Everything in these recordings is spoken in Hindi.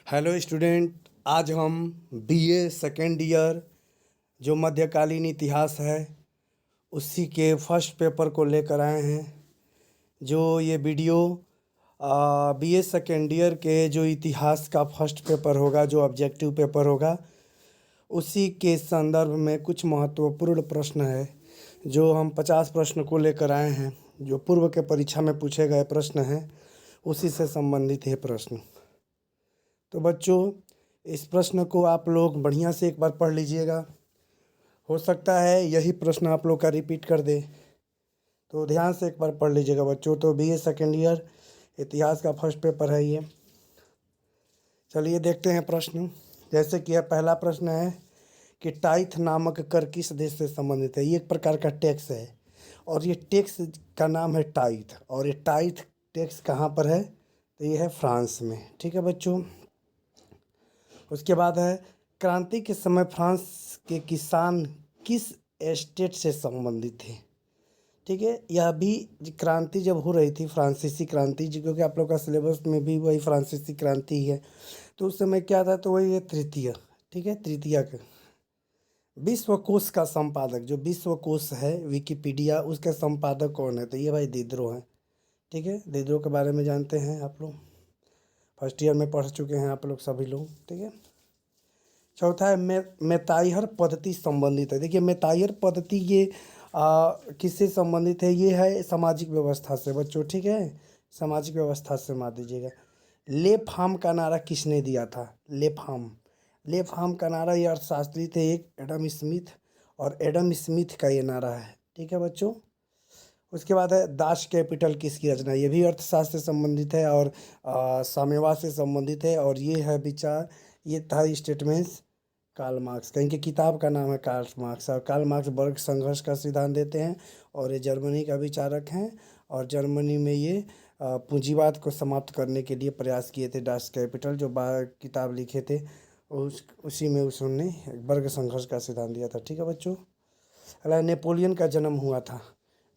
हेलो स्टूडेंट, आज हम बीए सेकेंड ईयर जो मध्यकालीन इतिहास है उसी के फर्स्ट पेपर को लेकर आए हैं। जो ये वीडियो बीए सेकेंड ईयर के जो इतिहास का फर्स्ट पेपर होगा, जो ऑब्जेक्टिव पेपर होगा, उसी के संदर्भ में कुछ महत्वपूर्ण प्रश्न है जो हम 50 प्रश्न को लेकर आए हैं। जो पूर्व के परीक्षा में पूछे गए प्रश्न हैं उसी से संबंधित है प्रश्न। तो बच्चों, इस प्रश्न को आप लोग बढ़िया से एक बार पढ़ लीजिएगा। हो सकता है यही प्रश्न आप लोग का रिपीट कर दे, तो ध्यान से एक बार पढ़ लीजिएगा बच्चों। तो बीए सेकेंड ईयर इतिहास का फर्स्ट पेपर है ये। चलिए देखते हैं प्रश्न। जैसे कि पहला प्रश्न है कि टाइथ नामक कर किस देश से संबंधित है। ये एक प्रकार का टैक्स है और ये टैक्स का नाम है टाइथ, और ये टाइथ टैक्स कहाँ पर है? तो ये है फ्रांस में। ठीक है बच्चों। उसके बाद है क्रांति के समय फ्रांस के किसान किस एस्टेट से संबंधित थे। ठीक है, यह भी क्रांति जब हो रही थी, फ्रांसीसी क्रांति, क्योंकि आप लोग का सिलेबस में भी वही फ्रांसीसी क्रांति ही है, तो उस समय क्या था? तो वही है तृतीय। ठीक है, तृतीय का विश्वकोश का संपादक, जो विश्वकोश है विकिपीडिया, उसके संपादक कौन है? तो ये भाई दिद्रो हैं। ठीक है, दिद्रो के बारे में जानते हैं आप लोग, फर्स्ट ईयर में पढ़ चुके हैं आप लोग सभी लोग। ठीक है। चौथा है मेताइहर पद्धति संबंधित है। देखिए, मेताइहर पद्धति ये किससे संबंधित है? ये है सामाजिक व्यवस्था से बच्चों। ठीक है, सामाजिक व्यवस्था से मार दीजिएगा। ले फार्म का नारा किसने दिया था? ले फार्म का नारा ये अर्थशास्त्री थे एक, एडम स्मिथ, और एडम स्मिथ का ये नारा है। ठीक है बच्चों। उसके बाद है दास कैपिटल किसकी रचना? ये भी अर्थशास्त्र से संबंधित है और साम्यवाद से संबंधित है, और ये है विचार, ये था स्टेटमेंट्स कार्ल मार्क्स का। इनकी किताब का नाम है कार्ल मार्क्स, और कार्ल मार्क्स वर्ग संघर्ष का सिद्धांत देते हैं, और ये जर्मनी का विचारक हैं, और जर्मनी में ये पूंजीवाद को समाप्त करने के लिए प्रयास किए थे। दास कैपिटल जो किताब लिखे थे, उसी में उसने वर्ग संघर्ष का सिद्धांत दिया था। ठीक है बच्चों। अगला नेपोलियन का जन्म हुआ था।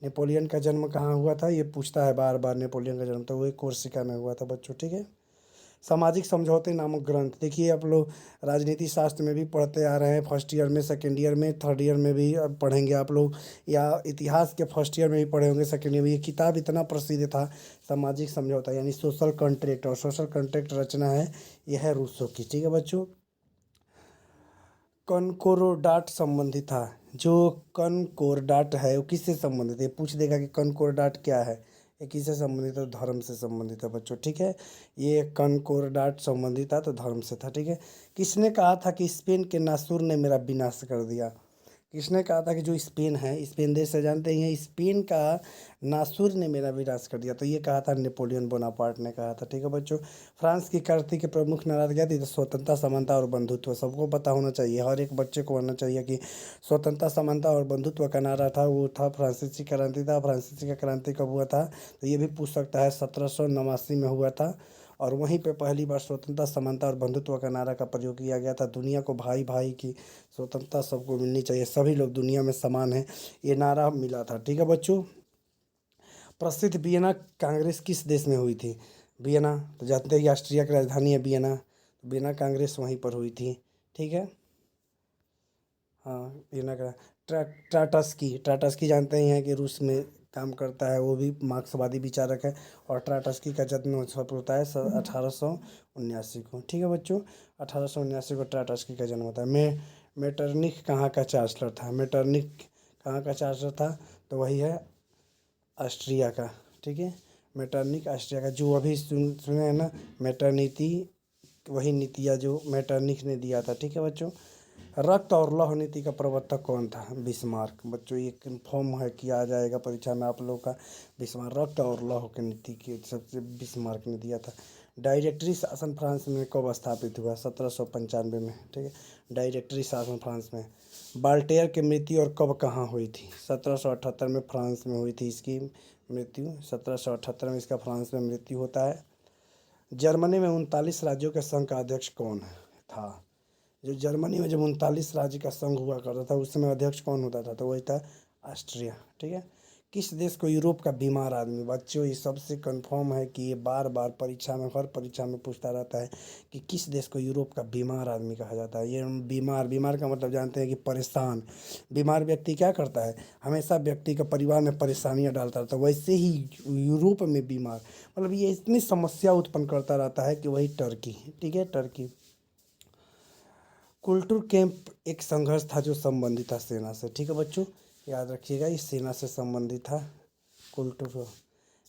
नेपोलियन का जन्म कहाँ हुआ था? ये पूछता है बार बार। नेपोलियन का जन्म तो वही कोर्सिका में हुआ था बच्चों। ठीक है। सामाजिक समझौते नामक ग्रंथ, देखिए आप लोग राजनीति शास्त्र में भी पढ़ते आ रहे हैं, फर्स्ट ईयर में, सेकेंड ईयर में, थर्ड ईयर में भी अब पढ़ेंगे आप लोग, या इतिहास के फर्स्ट ईयर में भी पढ़े होंगे, सेकेंड ईयर में। ये किताब इतना प्रसिद्ध था, सामाजिक समझौता यानी सोशल कॉन्ट्रैक्ट, और सोशल कॉन्ट्रैक्ट रचना है यह है रूसो की। ठीक है बच्चों। कनकोरडाट संबंधित था। जो कनकोरडाट है वो किससे संबंधित है? पूछ देगा कि कनकोरडाट क्या है, ये किससे संबंधित है? धर्म से संबंधित है बच्चों। ठीक है, ये कनकोरडाट संबंधित था तो धर्म से था। ठीक है। किसने कहा था कि स्पेन के नासुर ने मेरा विनाश कर दिया? किसने कहा था कि जो स्पेन है, स्पेन देश से जानते ही हैं, स्पेन का नासुर ने मेरा विनाश कर दिया? तो ये कहा था नेपोलियन बोनापार्ट ने कहा था। ठीक है बच्चों। फ्रांस की क्रांति के प्रमुख नारा क्या थी? तो स्वतंत्रता, समानता और बंधुत्व। सबको पता होना चाहिए, हर एक बच्चे को होना चाहिए कि स्वतंत्रता, समानता और बंधुत्व का नारा था, वो था फ्रांसीसी क्रांति था। फ्रांसीसी का क्रांति कब हुआ था? तो ये भी पूछ सकता है, 1789 में हुआ था, और वहीं पे पहली बार स्वतंत्रता, समानता और बंधुत्व का नारा का प्रयोग किया गया था। दुनिया को भाई भाई की स्वतंत्रता सबको मिलनी चाहिए, सभी लोग दुनिया में समान हैं, ये नारा मिला था। ठीक है बच्चों। प्रसिद्ध वियना कांग्रेस किस देश में हुई थी? वियना तो जानते हैं ऑस्ट्रिया की राजधानी है वियना, तो वियना कांग्रेस वहीं पर हुई थी। ठीक है। हाँ, वियना का ट्राटस्की जानते ही हैं कि रूस में काम करता है, वो भी मार्क्सवादी विचारक है, और ट्राटस्की का जन्म होता है 1879 को। ठीक है बच्चों, 1879 को ट्राटस्की का जन्म होता है। मेटरनिख कहाँ का चांसलर था? मेटरनिख कहाँ का चांसलर था? तो वही है ऑस्ट्रिया का। ठीक है, मेटरनिख ऑस्ट्रिया का। जो अभी सुने हैं ना, मेटरनिटी, वही नीतियाँ जो मेटरनिख ने दिया था। ठीक है बच्चों। रक्त और लौह नीति का प्रवर्तक कौन था? बिस्मार्क। बच्चों ये कन्फर्म है कि आ जाएगा परीक्षा में आप लोग का, बिस्मार्क। रक्त और लौह की नीति की सबसे बिस्मार्क ने दिया था। डायरेक्टरी शासन फ्रांस में कब स्थापित हुआ? 1795 में। ठीक है, डायरेक्टरी शासन फ्रांस में। बाल्टेयर की मृत्यु और कब कहाँ हुई थी? 1778 में फ्रांस में हुई थी इसकी मृत्यु। 1778 में इसका फ्रांस में मृत्यु होता है। जर्मनी में 39 राज्यों के संघ का अध्यक्ष कौन था? जो जर्मनी में जब 39 राज्य का संघ हुआ करता था, उस समय अध्यक्ष कौन होता था? तो वही था ऑस्ट्रिया। ठीक है। किस देश को यूरोप का बीमार आदमी? बच्चों ये सबसे कंफर्म है कि ये बार बार परीक्षा में, हर परीक्षा में पूछता रहता है कि किस देश को यूरोप का बीमार आदमी कहा जाता है। ये बीमार, बीमार का मतलब जानते हैं कि परेशान। बीमार व्यक्ति क्या करता है? हमेशा व्यक्ति का परिवार में परेशानियां डालता रहता है। वैसे ही यूरोप में बीमार मतलब ये इतनी समस्या उत्पन्न करता रहता है कि वही टर्की, ठीक है, टर्की। कुल्टूर कैंप एक संघर्ष था जो संबंधित था सेना से, ठीक है बच्चों, याद रखिएगा ये सेना से संबंधित था कुल्टूर।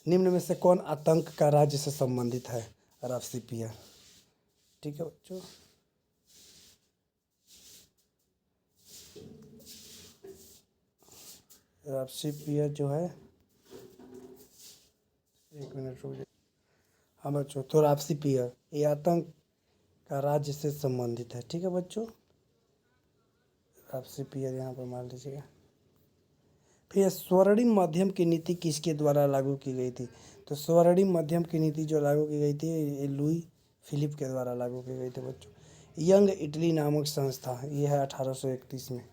निम्न में से कौन आतंक का राज्य से संबंधित है? राफ्सीपियर, ठीक है बच्चों। राफ्सीपियर जो है, एक मिनट रुक जाइए। हाँ बच्चों, तो राफ्सीपियर ये आतंक का राज्य से संबंधित है, ठीक है बच्चों। राफ्सीपियर यहाँ पर मान लीजिएगा। फिर स्वर्णिम मध्यम की नीति किसके द्वारा लागू की गई थी? तो स्वर्णिम मध्यम की नीति जो लागू की गई थी ये लुई फिलिप के द्वारा लागू की गई थी बच्चों। यंग इटली नामक संस्था ये है 1831 में,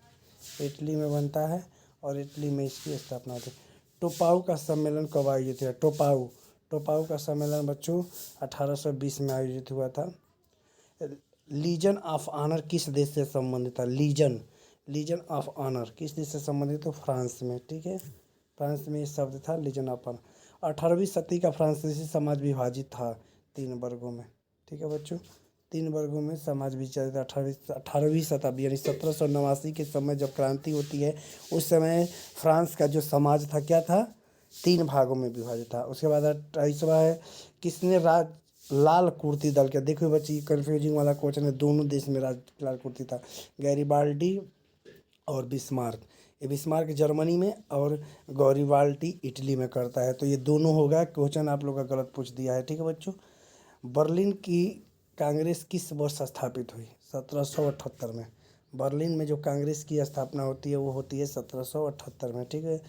इटली में बनता है और इटली में इसकी स्थापना हुई। टोपाउ का सम्मेलन कब आयोजित हुआ? टोपाउ, टोपाउ का सम्मेलन बच्चों 1820 में आयोजित हुआ था। लीजन ऑफ ऑनर किस देश से संबंधित था? लीजन, लीजन ऑफ ऑनर किस देश से संबंधित? तो फ्रांस में, ठीक है, फ्रांस में ये शब्द था लीजन ऑफ ऑनर। 18वीं सदी का फ्रांसीसी समाज विभाजित था 3 वर्गों में, ठीक है बच्चों, 3 वर्गों में समाज विभाजित। 18वीं शताब्दी यानी 1789 के समय जब क्रांति होती है उस समय फ्रांस का जो समाज था क्या था? 3 भागों में विभाजित था। उसके बाद 28वां है किसने राज लाल कुर्ती दल के? देखो बच्ची कंफ्यूजिंग वाला क्वेश्चन है, दोनों देश में राज लाल कुर्ती था, गैरिबाल्डी और बिस्मार्क। ये बिस्मार्क जर्मनी में और गैरिबाल्डी इटली में करता है, तो ये दोनों होगा। क्वेश्चन आप लोग का गलत पूछ दिया है, ठीक है बच्चों। बर्लिन की कांग्रेस किस वर्ष स्थापित हुई? 1778 में। बर्लिन में जो कांग्रेस की स्थापना होती है वो होती है 1778 में, ठीक है।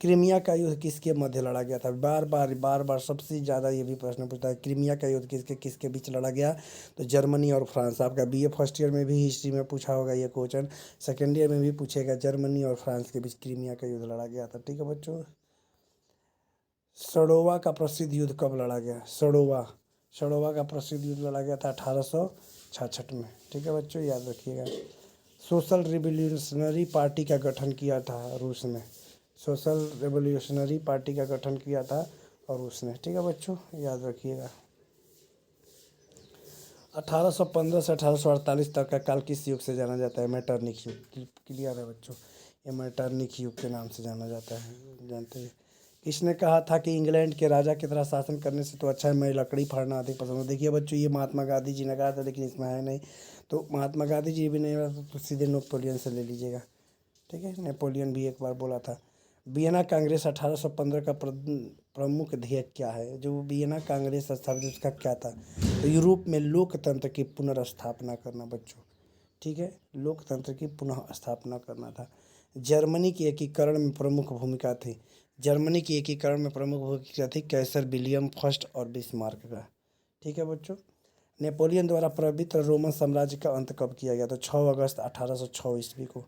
क्रीमिया का युद्ध किसके मध्य लड़ा गया था? बार बार सबसे ज़्यादा ये भी प्रश्न पूछता है, क्रीमिया का युद्ध किसके किसके बीच लड़ा गया? तो जर्मनी और फ्रांस। आपका बीए फर्स्ट ईयर में भी हिस्ट्री में पूछा होगा ये क्वेश्चन, सेकेंड ईयर में भी पूछेगा, जर्मनी और फ्रांस के बीच क्रीमिया का युद्ध लड़ा गया था, ठीक है बच्चों। सड़ोवा का प्रसिद्ध युद्ध कब लड़ा गया? सड़ोवा, सड़ोवा का प्रसिद्ध युद्ध लड़ा गया था 1866 में, ठीक है बच्चों, याद रखिएगा। सोशल रिवोल्यूशनरी पार्टी का गठन किया था रूस में, सोशल रिवोल्यूशनरी पार्टी का गठन किया था और उसने, ठीक है बच्चों, याद रखिएगा। 1815 से 1848 तक का काल किस युग से जाना जाता है? मैटरनिक युग, क्लियर है बच्चों, ये मैटरनिक युग के नाम से जाना जाता है, जानते हैं। किसने कहा था कि इंग्लैंड के राजा की तरह शासन करने से तो अच्छा है मैं लकड़ी फाड़ना अधिक पसंद है? देखिए बच्चों ये महात्मा गांधी जी ने कहा था, लेकिन इसमें है नहीं, तो महात्मा गांधी जी भी नहीं रहा तो सीधे नेपोलियन से ले लीजिएगा, ठीक है, नेपोलियन भी एक बार बोला था। वियना कांग्रेस 1815 का प्रमुख ध्येय क्या है? जो वियना कांग्रेस स्थापित उसका क्या था? तो यूरोप में लोकतंत्र की पुनर्स्थापना करना बच्चों, ठीक है, लोकतंत्र की पुनः स्थापना करना था। जर्मनी की एकीकरण में प्रमुख भूमिका थी, जर्मनी की एकीकरण में प्रमुख भूमिका थी कैसर विलियम फर्स्ट और बिस्मार्क का, ठीक है बच्चों। नेपोलियन द्वारा पवित्र रोमन साम्राज्य का अंत कब किया गया? तो 6 अगस्त 1806 ईस्वी को,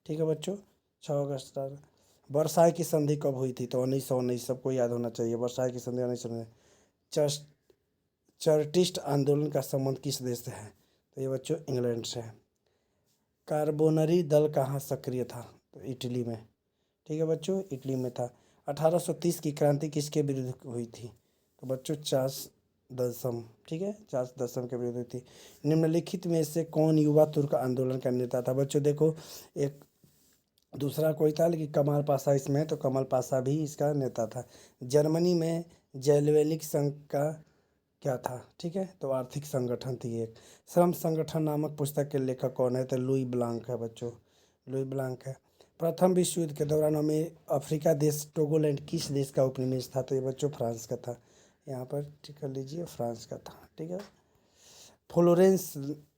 ठीक है बच्चों, 6 अगस्त। वर्साई की संधि कब हुई थी? तो 1919, सबको याद होना चाहिए, वर्साई की संधि 1919। चर्च चर्टिस्ट आंदोलन का संबंध किस देश से है? तो ये बच्चों इंग्लैंड से है। कार्बोनरी दल कहाँ सक्रिय था? तो इटली में, ठीक है बच्चों, इटली में था। 1830 की क्रांति किसके विरुद्ध हुई थी? तो बच्चों चार्ल्स दसम, ठीक है, चार्ल्स दसम के विरुद्ध हुई थी। निम्नलिखित में से कौन युवा तुर्क आंदोलन का नेता था? बच्चों देखो एक दूसरा कोई था लेकिन कमाल पाशा इसमें है, तो कमाल पाशा भी इसका नेता था। जर्मनी में जेलवेनिक संघ का क्या था? ठीक है, तो आर्थिक संगठन थी एक। श्रम संगठन नामक पुस्तक के लेखक कौन है? तो लुई ब्लांक है बच्चों, लुई ब्लांक है। प्रथम विश्व युद्ध के दौरान हमें अफ्रीका देश टोगोलैंड किस देश का उपनिवेश था? तो ये बच्चों फ्रांस का था, यहाँ पर टिक कर लीजिए, फ्रांस का था, ठीक है। फ्लोरेंस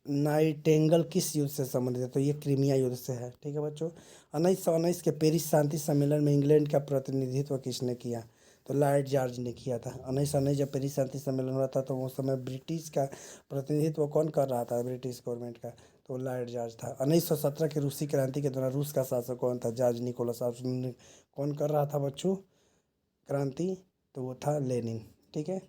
नाइटेंगल किस युद्ध से संबंधित है? तो ये क्रीमिया युद्ध से है, ठीक है बच्चों। 1919 के पेरिस शांति सम्मेलन में इंग्लैंड का प्रतिनिधित्व किसने किया? तो लॉर्ड जॉर्ज ने किया था। 1919 जब पेरिस शांति सम्मेलन हुआ था तो उस समय ब्रिटिश का प्रतिनिधित्व कौन कर रहा था? ब्रिटिश गवर्नमेंट का, तो लॉर्ड जॉर्ज था। 1917 के रूसी क्रांति के दौरान रूस का शासक कौन था? George Nicholas. कौन कर रहा था बच्चों? क्रांति, तो वो था लेनिन। ठीक है,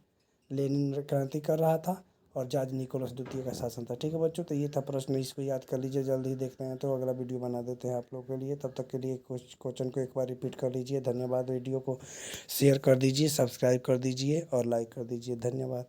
लेनिन क्रांति कर रहा था और जॉर्ज निकोलस द्वितीय का शासन था। ठीक है बच्चों, तो ये था प्रश्न, इसको याद कर लीजिए। जल्द ही देखते हैं तो अगला वीडियो बना देते हैं आप लोगों के लिए। तब तक के लिए क्वेश्चन को एक बार रिपीट कर लीजिए। धन्यवाद। वीडियो को शेयर कर दीजिए, सब्सक्राइब कर दीजिए और लाइक कर दीजिए। धन्यवाद।